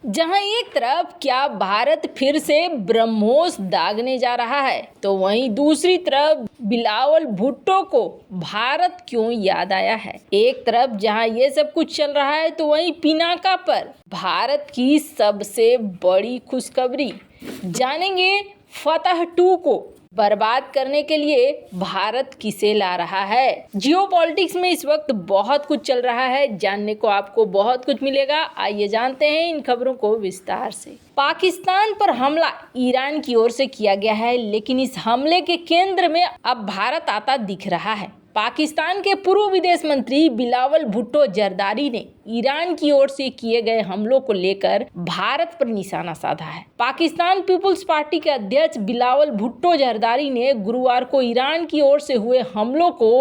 जहां एक तरफ क्या भारत फिर से ब्रह्मोस दागने जा रहा है, तो वहीं दूसरी तरफ बिलावल भुट्टो को भारत क्यों याद आया है। एक तरफ जहां ये सब कुछ चल रहा है, तो वहीं पिनाका पर भारत की सबसे बड़ी खुशखबरी। जानेंगे फतह 2 को बर्बाद करने के लिए भारत किसे ला रहा है। जियोपॉलिटिक्स में इस वक्त बहुत कुछ चल रहा है, जानने को आपको बहुत कुछ मिलेगा। आइए जानते हैं इन खबरों को विस्तार से। पाकिस्तान पर हमला ईरान की ओर से किया गया है, लेकिन इस हमले के केंद्र में अब भारत आता दिख रहा है। पाकिस्तान के पूर्व विदेश मंत्री बिलावल भुट्टो जरदारी ने ईरान की ओर से किए गए हमलों को लेकर भारत पर निशाना साधा है। पाकिस्तान पीपुल्स पार्टी के अध्यक्ष बिलावल भुट्टो जरदारी ने गुरुवार को ईरान की ओर से हुए हमलों को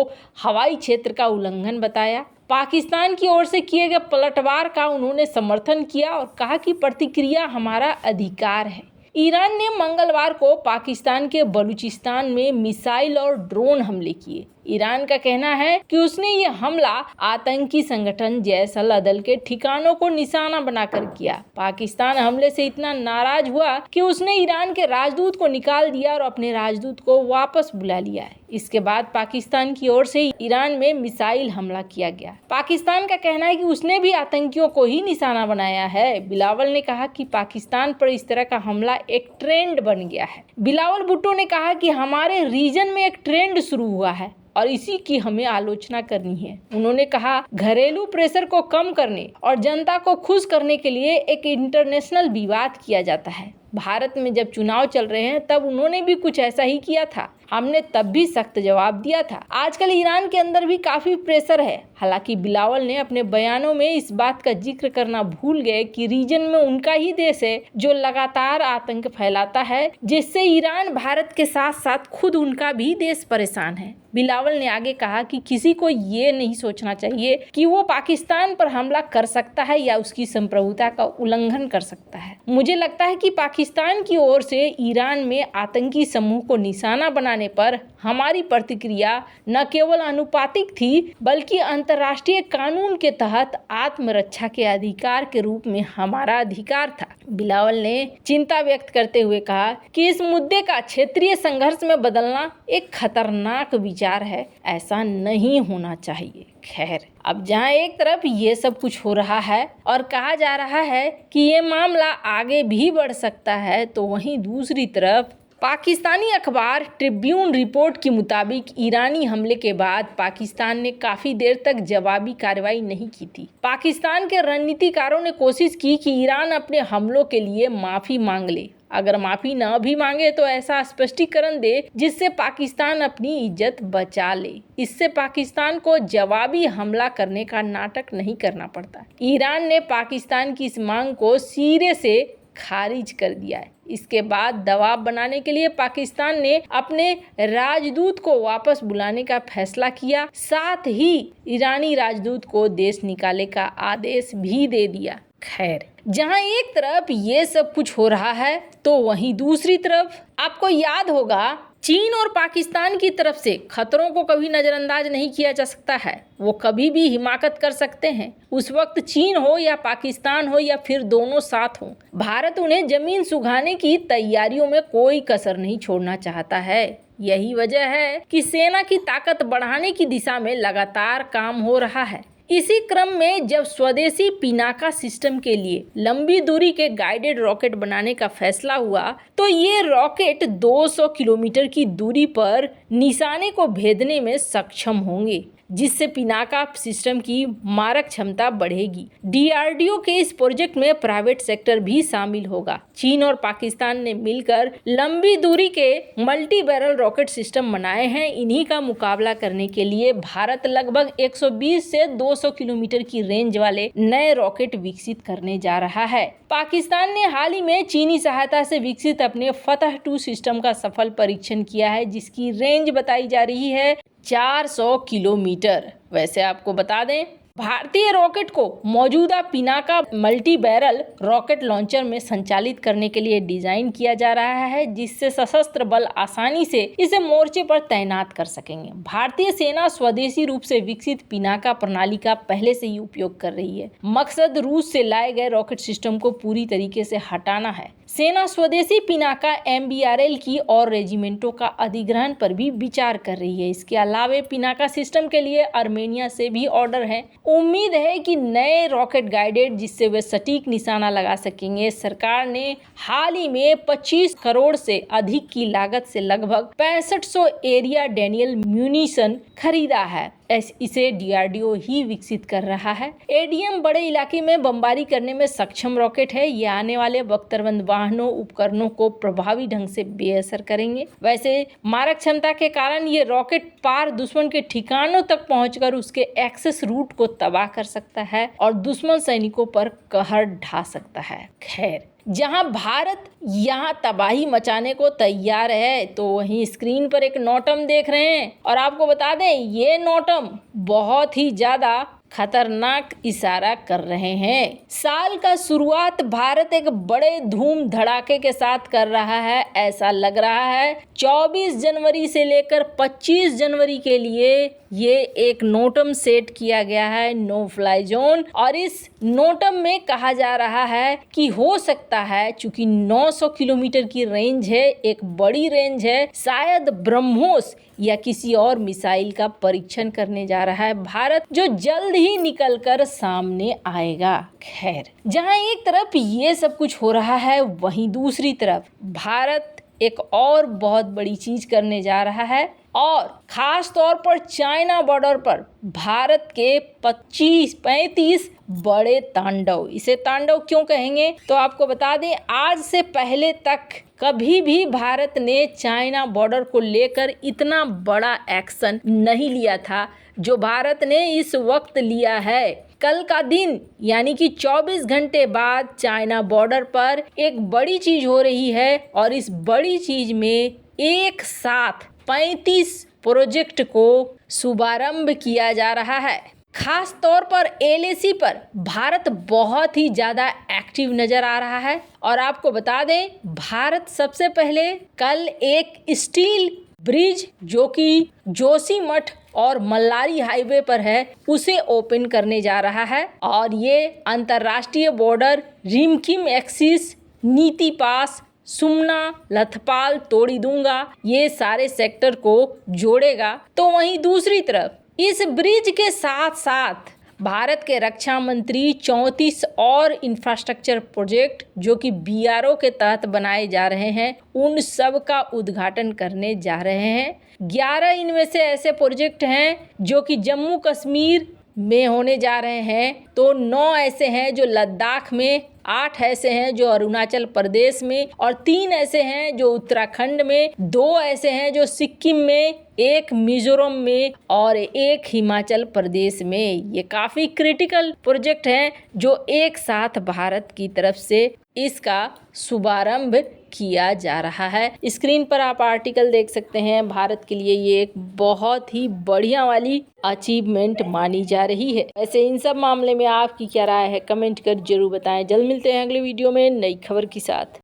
हवाई क्षेत्र का उल्लंघन बताया। पाकिस्तान की ओर से किए गए पलटवार का उन्होंने समर्थन किया और कहा कि प्रतिक्रिया हमारा अधिकार है। ईरान ने मंगलवार को पाकिस्तान के बलूचिस्तान में मिसाइल और ड्रोन हमले किए। ईरान का कहना है कि उसने ये हमला आतंकी संगठन जैश अल अदल के ठिकानों को निशाना बनाकर किया। पाकिस्तान हमले से इतना नाराज हुआ कि उसने ईरान के राजदूत को निकाल दिया और अपने राजदूत को वापस बुला लिया है। इसके बाद पाकिस्तान की ओर से ईरान में मिसाइल हमला किया गया। पाकिस्तान का कहना है कि उसने भी आतंकियों को ही निशाना बनाया है। बिलावल ने कहा कि पाकिस्तान पर इस तरह का हमला एक ट्रेंड बन गया है। बिलावल भुट्टो ने कहा कि हमारे रीजन में एक ट्रेंड शुरू हुआ है और इसी की हमें आलोचना करनी है। उन्होंने कहा, घरेलू प्रेशर को कम करने और जनता को खुश करने के लिए एक इंटरनेशनल विवाद किया जाता है। भारत में जब चुनाव चल रहे हैं, तब उन्होंने भी कुछ ऐसा ही किया था। हमने तब भी सख्त जवाब दिया था। आजकल ईरान के अंदर भी काफी प्रेशर है। हालांकि बिलावल ने अपने बयानों में इस बात का जिक्र करना भूल गए कि रीजन में उनका ही देश है जो लगातार आतंक फैलाता है, जिससे ईरान भारत के साथ साथ खुद उनका भी देश परेशान है। बिलावल ने आगे कहा कि किसी को ये नहीं सोचना चाहिए कि वो पाकिस्तान पर हमला कर सकता है या उसकी संप्रभुता का उल्लंघन कर सकता है। मुझे लगता है कि पाकिस्तान की ओर से ईरान में आतंकी समूह को निशाना बनाने पर हमारी प्रतिक्रिया न केवल अनुपातिक थी, बल्कि अंतर्राष्ट्रीय कानून के तहत आत्मरक्षा के अधिकार के रूप में हमारा अधिकार था। बिलावल ने चिंता व्यक्त करते हुए कहा कि इस मुद्दे का क्षेत्रीय संघर्ष में बदलना एक खतरनाक विचार है। ऐसा नहीं होना चाहिए। खैर, अब जहां एक तरफ ये सब कुछ हो रहा है और कहा जा रहा है कि ये मामला आगे भी बढ़ सकता है, तो वहीं दूसरी तरफ पाकिस्तानी अखबार ट्रिब्यून रिपोर्ट के मुताबिक ईरानी हमले के बाद पाकिस्तान ने काफी देर तक जवाबी कार्रवाई नहीं की थी। पाकिस्तान के रणनीतिकारों ने कोशिश की कि ईरान अपने हमलों के लिए माफी मांग ले। अगर माफी न भी मांगे तो ऐसा स्पष्टीकरण दे जिससे पाकिस्तान अपनी इज्जत बचा ले। इससे पाकिस्तान को जवाबी हमला करने का नाटक नहीं करना पड़ता। ईरान ने पाकिस्तान की इस मांग को सिरे से खारिज कर दिया है। इसके बाद दबाव बनाने के लिए पाकिस्तान ने अपने राजदूत को वापस बुलाने का फैसला किया। साथ ही ईरानी राजदूत को देश निकालने का आदेश भी दे दिया। खैर, जहां एक तरफ ये सब कुछ हो रहा है, तो वहीं दूसरी तरफ आपको याद होगा चीन और पाकिस्तान की तरफ से खतरों को कभी नजरअंदाज नहीं किया जा सकता है। वो कभी भी हिमाकत कर सकते हैं। उस वक्त चीन हो या पाकिस्तान हो या फिर दोनों साथ हो, भारत उन्हें जमीन सुखाने की तैयारियों में कोई कसर नहीं छोड़ना चाहता है। यही वजह है कि सेना की ताकत बढ़ाने की दिशा में लगातार काम हो रहा है। इसी क्रम में जब स्वदेशी पिनाका सिस्टम के लिए लंबी दूरी के गाइडेड रॉकेट बनाने का फैसला हुआ, तो ये रॉकेट 200 किलोमीटर की दूरी पर निशाने को भेदने में सक्षम होंगे, जिससे पिनाका सिस्टम की मारक क्षमता बढ़ेगी। डीआरडीओ के इस प्रोजेक्ट में प्राइवेट सेक्टर भी शामिल होगा। चीन और पाकिस्तान ने मिलकर लंबी दूरी के मल्टी बैरल रॉकेट सिस्टम बनाए हैं। इन्हीं का मुकाबला करने के लिए भारत लगभग 120 से 200 किलोमीटर की रेंज वाले नए रॉकेट विकसित करने जा रहा है। पाकिस्तान ने हाल ही में चीनी सहायता से विकसित अपने फतह 2 सिस्टम का सफल परीक्षण किया है, जिसकी रेंज बताई जा रही है 400 किलोमीटर। वैसे आपको बता दें भारतीय रॉकेट को मौजूदा Pinaka multi barrel rocket launcher में संचालित करने के लिए डिजाइन किया जा रहा है, जिससे सशस्त्र बल आसानी से इसे मोर्चे पर तैनात कर सकेंगे। भारतीय सेना स्वदेशी रूप से विकसित पिनाका प्रणाली का पहले से ही उपयोग कर रही है। मकसद रूस से लाए गए रॉकेट सिस्टम को पूरी तरीके से हटाना है। सेना स्वदेशी पिनाका MBRL की और रेजिमेंटों का अधिग्रहण पर भी विचार कर रही है। इसके अलावा पिनाका सिस्टम के लिए आर्मेनिया से भी ऑर्डर है। उम्मीद है कि नए रॉकेट गाइडेड जिससे वे सटीक निशाना लगा सकेंगे। सरकार ने हाल ही में 25 करोड़ से अधिक की लागत से लगभग 6500 एरिया डैनियल म्यूनिशन खरीदा है। इसे DRDO ही विकसित कर रहा है। ADM बड़े इलाके में बमबारी करने में सक्षम रॉकेट है। ये आने वाले बख्तरबंद वाहनों उपकरणों को प्रभावी ढंग से बेअसर करेंगे। वैसे मारक क्षमता के कारण ये रॉकेट पार दुश्मन के ठिकानों तक पहुंचकर उसके एक्सेस रूट को तबाह कर सकता है और दुश्मन सैनिकों पर कहर ढा सकता है। खैर, जहां भारत यहां तबाही मचाने को तैयार है, तो वहीं स्क्रीन पर एक नोटम देख रहे हैं और आपको बता दें ये नोटम बहुत ही ज्यादा खतरनाक इशारा कर रहे हैं। साल का शुरुआत भारत एक बड़े धूम धड़ाके के साथ कर रहा है। ऐसा लग रहा है 24 जनवरी से लेकर 25 जनवरी के लिए ये एक नोटम सेट किया गया है, नो फ्लाई जोन। और इस नोटम में कहा जा रहा है कि हो सकता है, चूंकि 900 किलोमीटर की रेंज है, एक बड़ी रेंज है, शायद ब्रह्मोस या किसी और मिसाइल का परीक्षण करने जा रहा है भारत, जो जल्द ही निकलकर सामने आएगा। खैर, जहां एक तरफ ये सब कुछ हो रहा है, वहीं दूसरी तरफ भारत एक और बहुत बड़ी चीज करने जा रहा है और खास तौर पर चाइना बॉर्डर पर भारत के 35 बड़े तांडव। इसे तांडव क्यों कहेंगे, तो आपको बता दें, आज से पहले तक कभी भी भारत ने चाइना बॉर्डर को लेकर इतना बड़ा एक्शन नहीं लिया था जो भारत ने इस वक्त लिया है। कल का दिन यानी कि 24 घंटे बाद चाइना बॉर्डर पर एक बड़ी चीज हो रही है और इस बड़ी चीज में एक साथ 35 प्रोजेक्ट को शुभारंभ किया जा रहा है। खास तौर पर LAC पर भारत बहुत ही ज़्यादा एक्टिव नज़र आ रहा है और आपको बता दें, भारत सबसे पहले कल एक स्टील ब्रिज जो कि जोशीमठ और मल्लारी हाईवे पर है, उसे ओपन करने जा रहा है और ये अंतर्राष्ट्रीय बॉर्डर रिमखिम एक्सिस, नीति पास, सुमना, लथपाल, तोड़ीदुंगा, ये सारे सेक्टर को जोड़ेगा। तो वहीं दूसरी तरफ इस ब्रिज के साथ साथ भारत के रक्षा मंत्री 34 और इंफ्रास्ट्रक्चर प्रोजेक्ट जो कि BRO के तहत बनाए जा रहे हैं, उन सब का उद्घाटन करने जा रहे हैं। 11 इनमें से ऐसे प्रोजेक्ट हैं जो कि जम्मू कश्मीर में होने जा रहे हैं, तो 9 ऐसे हैं जो लद्दाख में, 8 ऐसे हैं जो अरुणाचल प्रदेश में और 3 ऐसे हैं जो उत्तराखंड में, 2 ऐसे हैं जो सिक्किम में, 1 मिजोरम में और 1 हिमाचल प्रदेश में। ये काफ़ी क्रिटिकल प्रोजेक्ट हैं जो एक साथ भारत की तरफ से इसका शुभारंभ किया जा रहा है। स्क्रीन पर आप आर्टिकल देख सकते हैं। भारत के लिए ये एक बहुत ही बढ़िया वाली अचीवमेंट मानी जा रही है। वैसे इन सब मामले में आपकी क्या राय है, कमेंट कर जरूर बताएं। जल्द मिलते हैं अगले वीडियो में नई खबर के साथ।